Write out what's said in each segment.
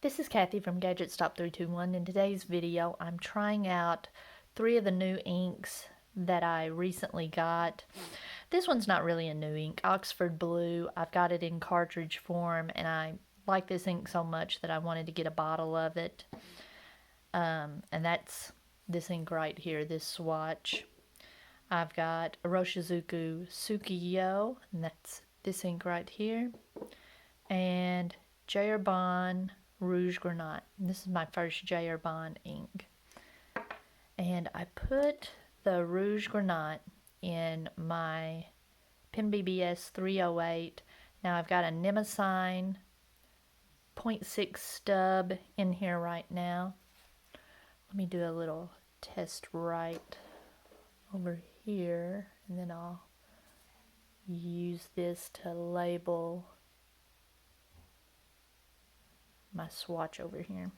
This is Kathy from Gadget Stop 321. In today's video, I'm trying out 3 of the new inks that I recently got. This one's not really a new ink, Oxford Blue. I've got it in cartridge form, and I like this ink so much that I wanted to get a bottle of it. And that's this ink right here, this swatch. I've got Iroshizuku Tsuki-yo, and that's this ink right here. And Herbin Rouge Grenat. This is my first Herbin ink. And I put the Rouge Grenat in my Pen BBS 308. Now I've got a Diamine 0.6 stub in here right now. Let me do a little test right over here, and then I'll use this to label my swatch over here.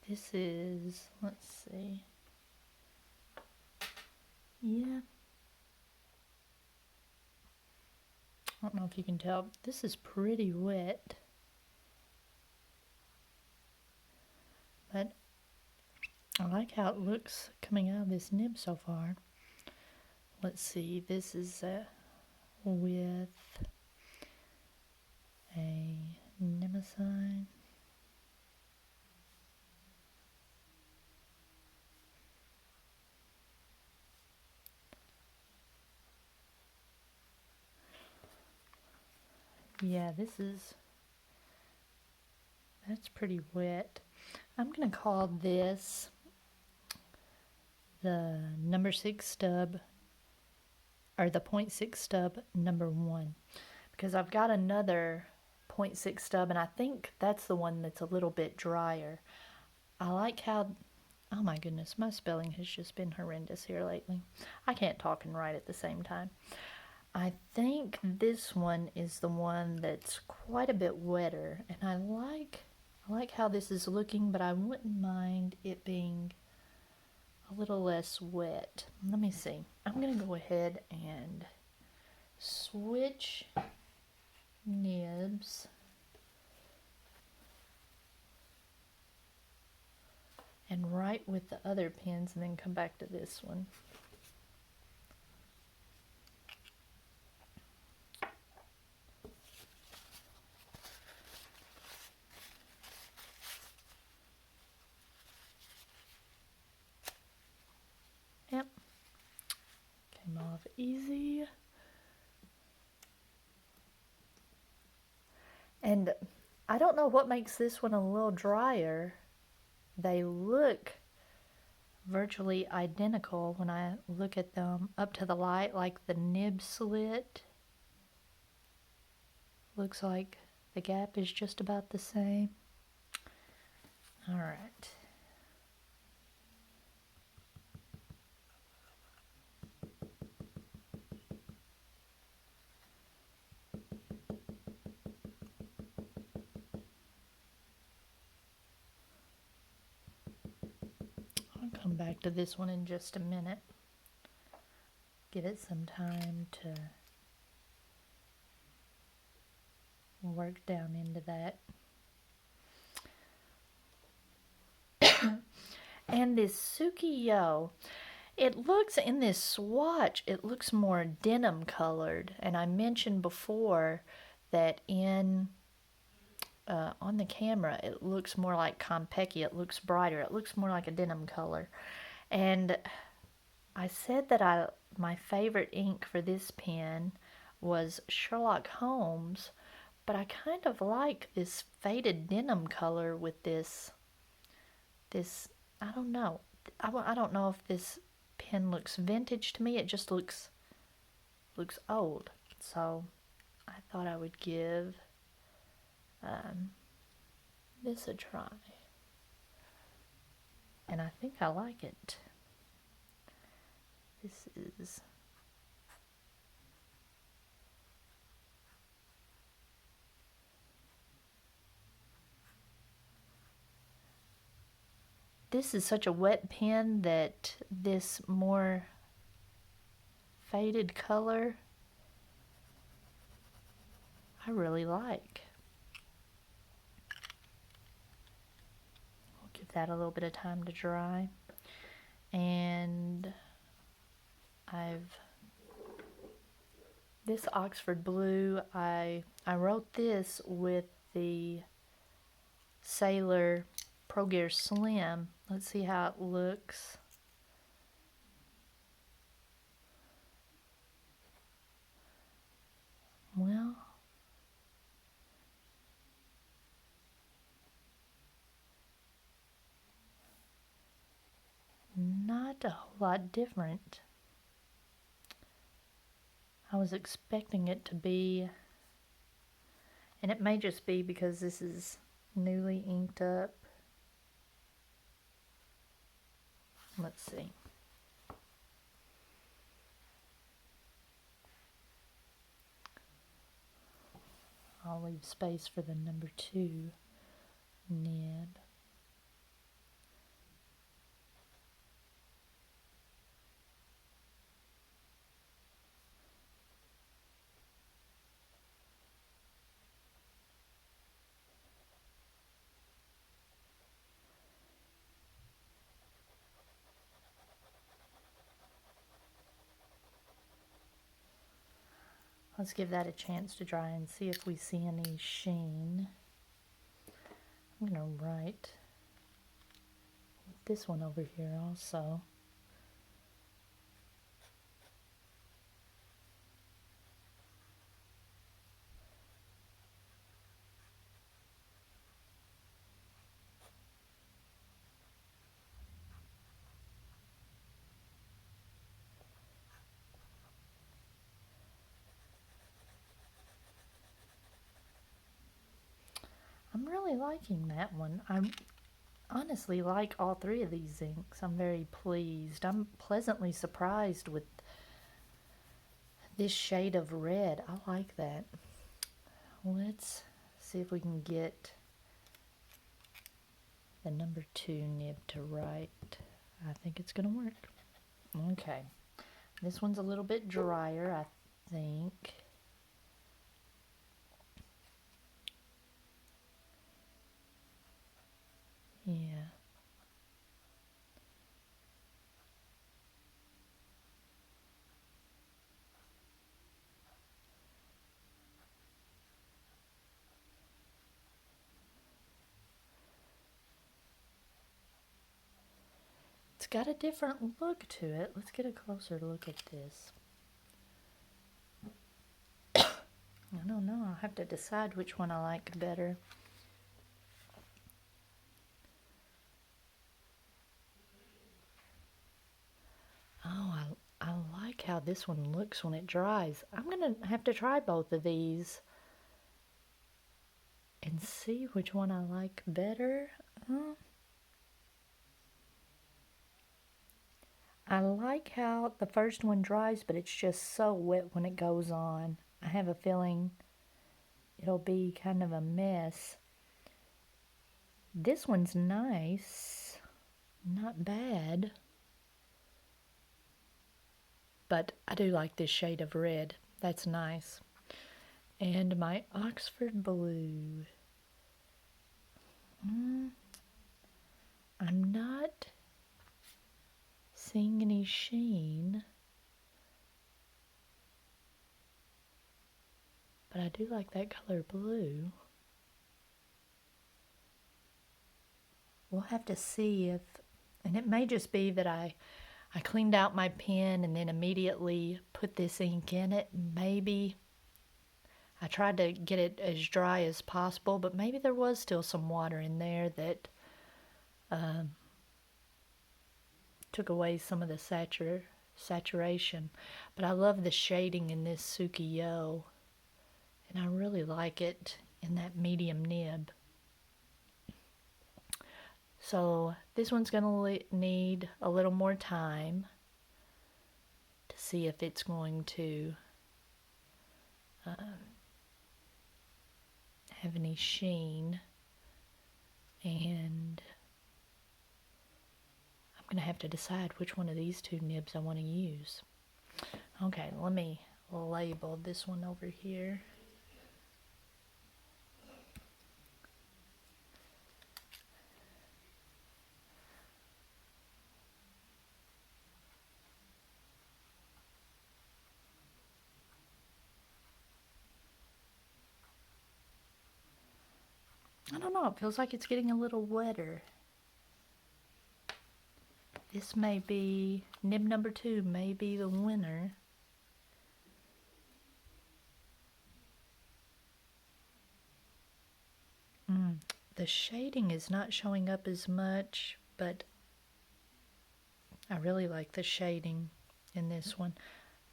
This is, let's see, yeah, I don't know if you can tell, this is pretty wet, but I like how it looks coming out of this nib so far. Let's see, this is with a Diamine. Yeah, that's pretty wet. I'm going to call this the number 6 stub, or the 0.6 stub number 1, because I've got another 0.6 stub, and I think that's the one that's a little bit drier. I like how, oh my goodness, my spelling has just been horrendous here lately. I can't talk and write at the same time. I think this one is the one that's quite a bit wetter, and I like how this is looking, but I wouldn't mind it being a little less wet. Let me see. I'm going to go ahead and switch nibs. And write with the other pens and then come back to this one. Yep. Came off easy. And I don't know what makes this one a little drier. They look virtually identical when I look at them up to the light, like the nib slit. Looks like the gap is just about the same. All right. I'll come back to this one in just a minute. Give it some time to work down into that. And this Tsuki-yo, it looks, in this swatch, it looks more denim colored. And I mentioned before that on the camera, it looks more like Compeki. It looks brighter. It looks more like a denim color. And I said that my favorite ink for this pen was Sherlock Holmes, but I kind of like this faded denim color with this, I don't know. I don't know if this pen looks vintage to me. It just looks old. So I thought I would give this a try. And I think I like it. This is this is such a wet pen that this more faded color I really like. We'll give that a little bit of time to dry. And this Oxford Blue, I wrote this with the Sailor Pro Gear Slim. Let's see how it looks. Well, not a whole lot different. I was expecting it to be, and it may just be because this is newly inked up. Let's see. I'll leave space for the number 2 nib. Let's give that a chance to dry and see if we see any sheen. I'm going to write this one over here also. I'm really liking that one. I honestly like all 3 of these inks. I'm very pleased. I'm pleasantly surprised with this shade of red. I like that. Let's see if we can get the number 2 nib to write. I think it's going to work. Okay. This one's a little bit drier, I think. Yeah. It's got a different look to it. Let's get a closer look at this. I don't know. I'll have to decide which one I like better. Oh, I like how this one looks when it dries. I'm going to have to try both of these and see which one I like better. I like how the first one dries, but it's just so wet when it goes on. I have a feeling it'll be kind of a mess. This one's nice, not bad. But I do like this shade of red. That's nice. And my Oxford Blue. I'm not seeing any sheen. But I do like that color blue. We'll have to see if, and it may just be that I cleaned out my pen and then immediately put this ink in it. Maybe I tried to get it as dry as possible, but maybe there was still some water in there that took away some of the saturation. But I love the shading in this Tsuki-yo, and I really like it in that medium nib. So this one's going to need a little more time to see if it's going to have any sheen. And going to have to decide which one of these two nibs I want to use. Okay, let me label this one over here. I don't know, it feels like it's getting a little wetter. This may be, nib number 2 may be the winner. The shading is not showing up as much, but I really like the shading in this one.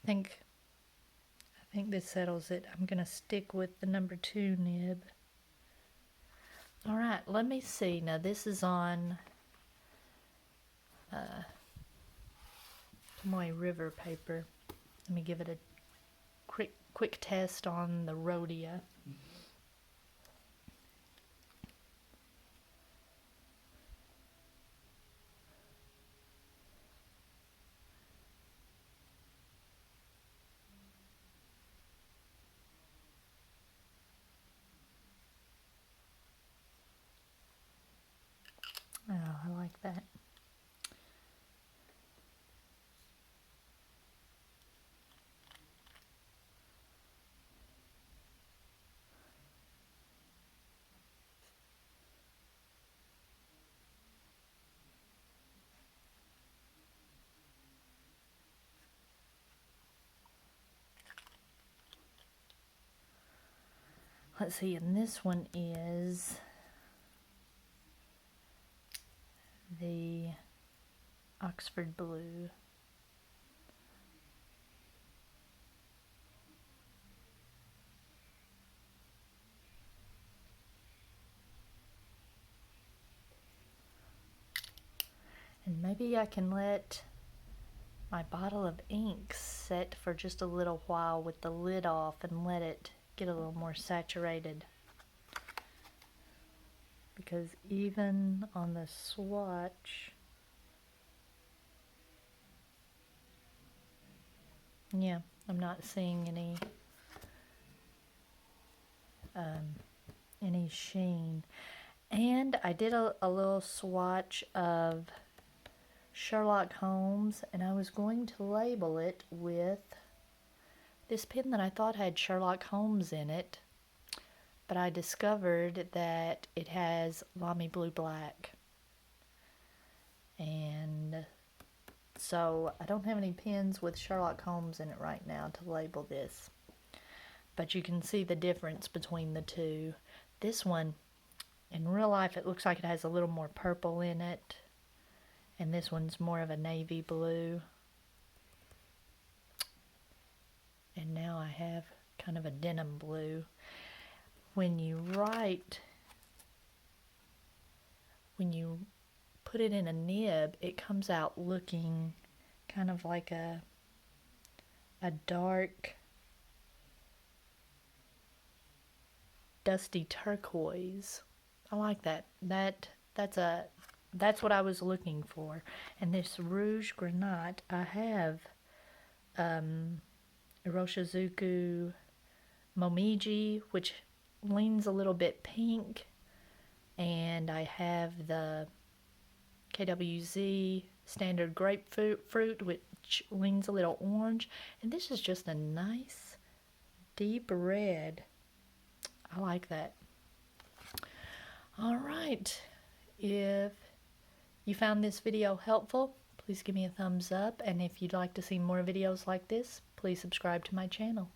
I think this settles it. I'm gonna stick with the number 2 nib. All right, let me see. Now this is on my river paper. Let me give it a quick test on the Rhodia. Oh, I like that. Let's see, and this one is the Oxford Blue. And maybe I can let my bottle of ink set for just a little while with the lid off and let it get a little more saturated. Because even on the swatch, yeah, I'm not seeing any sheen. And I did a little swatch of Sherlock Holmes, and I was going to label it with this pen that I thought had Sherlock Holmes in it, but I discovered that it has Lamy Blue Black. And so I don't have any pens with Sherlock Holmes in it right now to label this. But you can see the difference between the two. This one, in real life, it looks like it has a little more purple in it. And this one's more of a navy blue. And now I have kind of a denim blue. When you put it in a nib, it comes out looking kind of like a dark, dusty turquoise. I like that. That's what I was looking for. And this Rouge Grenat, I have Iroshizuku Momiji, which leans a little bit pink, and I have the KWZ Standard Grapefruit, which leans a little orange, and this is just a nice deep red. I like that. All right, if you found this video helpful, please give me a thumbs up, and if you'd like to see more videos like this, please subscribe to my channel.